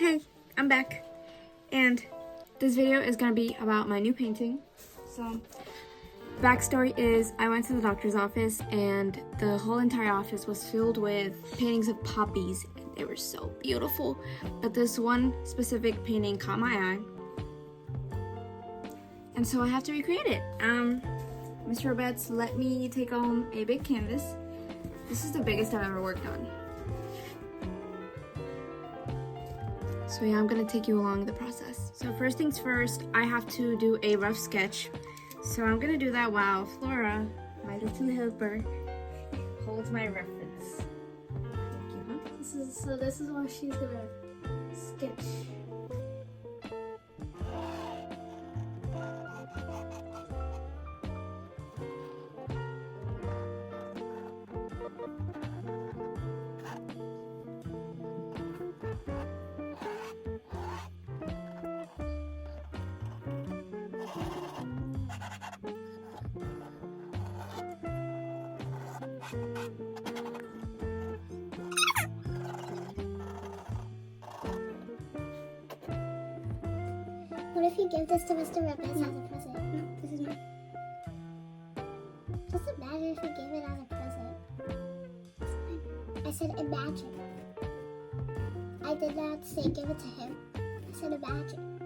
Hey, I'm back, and this video is gonna be about my new painting. So, backstory is I went to the doctor's office and the whole entire office was filled with paintings of poppies. They were so beautiful, but this one specific painting caught my eye, and so I have to recreate it. Mr. Betts let me take home a big canvas. This is the biggest I've ever worked on. So yeah, I'm gonna take you along the process. So first things first, I have to do a rough sketch. So I'm gonna do that while Flora, my little helper, holds my reference. Thank you, huh? This is what she's gonna sketch. What if you give this to Mr. Ribbons as a present? No, this is mine. Just imagine if you gave it as a present. I said imagine. I did not say give it to him. I said imagine.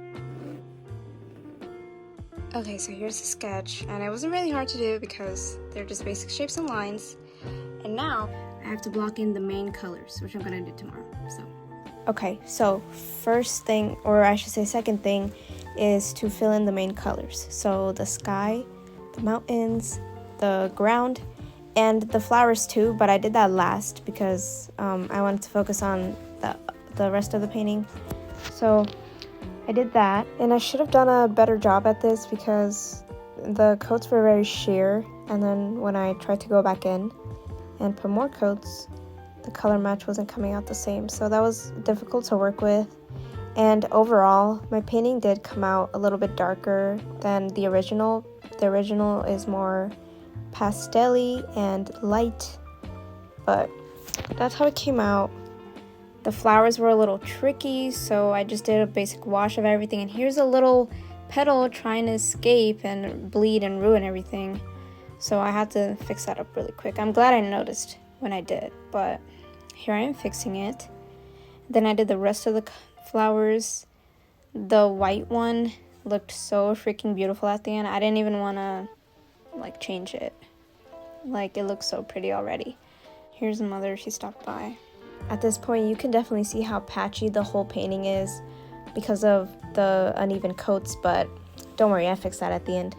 Okay, so here's the sketch, and it wasn't really hard to do because they're just basic shapes and lines. And now I have to block in the main colors, which I'm gonna do tomorrow. Okay, so first thing, or I should say second thing, is to fill in the main colors. So the sky, the mountains, the ground, and the flowers too, but I did that last because I wanted to focus on the rest of the painting. So I did that, and I should have done a better job at this because the coats were very sheer, and then when I tried to go back in and put more coats, the color match wasn't coming out the same, so that was difficult to work with. And overall, my painting did come out a little bit darker than the original. The original is more pastel-y and light, but that's how it came out. The flowers were a little tricky, so I just did a basic wash of everything. And here's a little petal trying to escape and bleed and ruin everything. So I had to fix that up really quick. I'm glad I noticed when I did, but here I am fixing it. Then I did the rest of the flowers. The white one looked so freaking beautiful at the end. I didn't even want to change it. It looks so pretty already. Here's the mother, she stopped by. At this point, you can definitely see how patchy the whole painting is because of the uneven coats, but don't worry, I fixed that at the end.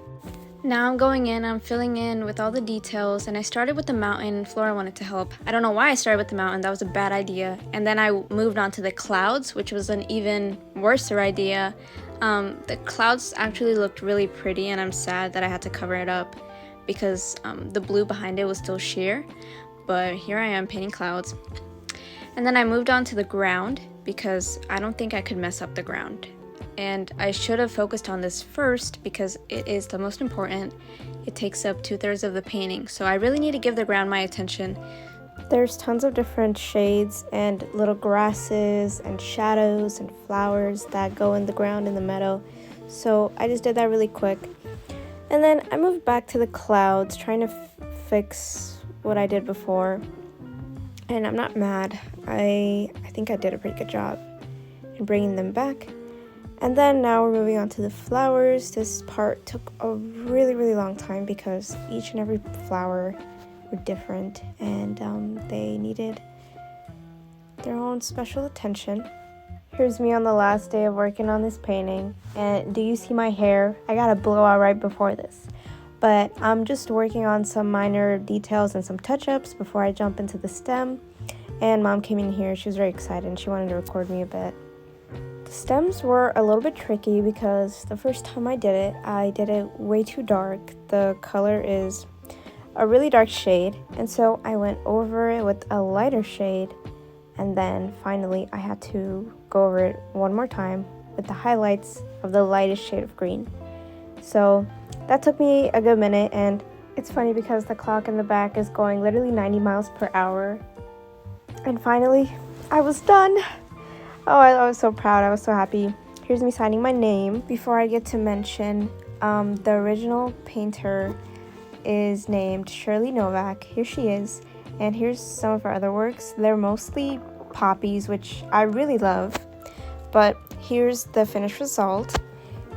Now I'm going in, I'm filling in with all the details, and I started with the mountain. Flora wanted to help. I don't know why I started with the mountain, that was a bad idea. And then I moved on to the clouds, which was an even worse idea. The clouds actually looked really pretty, and I'm sad that I had to cover it up because the blue behind it was still sheer. But here I am painting clouds. And then I moved on to the ground because I don't think I could mess up the ground. And I should have focused on this first because it is the most important. It takes up 2/3 of the painting, so I really need to give the ground my attention. There's tons of different shades and little grasses and shadows and flowers that go in the ground in the meadow, so I just did that really quick. And then I moved back to the clouds, trying to fix what I did before, and I'm not mad. I think I did a pretty good job in bringing them back. And then now we're moving on to the flowers. This part took a really long time because each and every flower were different and they needed their own special attention. Here's me on the last day of working on this painting. And do you see my hair? I got a blowout right before this. But I'm just working on some minor details and some touch-ups before I jump into the stem. And Mom came in here. She was very excited and she wanted to record me a bit. The stems were a little bit tricky because the first time I did it way too dark. The color is a really dark shade, and so I went over it with a lighter shade, and then finally I had to go over it one more time with the highlights of the lightest shade of green. So that took me a good minute, and it's funny because the clock in the back is going literally 90 miles per hour. And finally, I was done. Oh, I was so proud. I was so happy. Here's me signing my name. Before I get to mention, the original painter is named Shirley Novak. Here she is. And here's some of her other works. They're mostly Poppies, which I really love. But here's the finished result.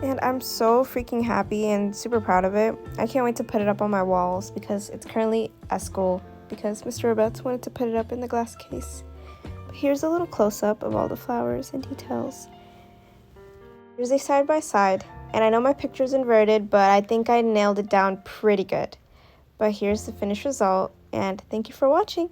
And I'm so freaking happy and super proud of it. I can't wait to put it up on my walls because it's currently at school because Mr. Roberts wanted to put it up in the glass case. But here's a little close-up of all the flowers and details. Here's a side-by-side, and I know my picture's inverted, but I think I nailed it down pretty good. But here's the finished result, and thank you for watching.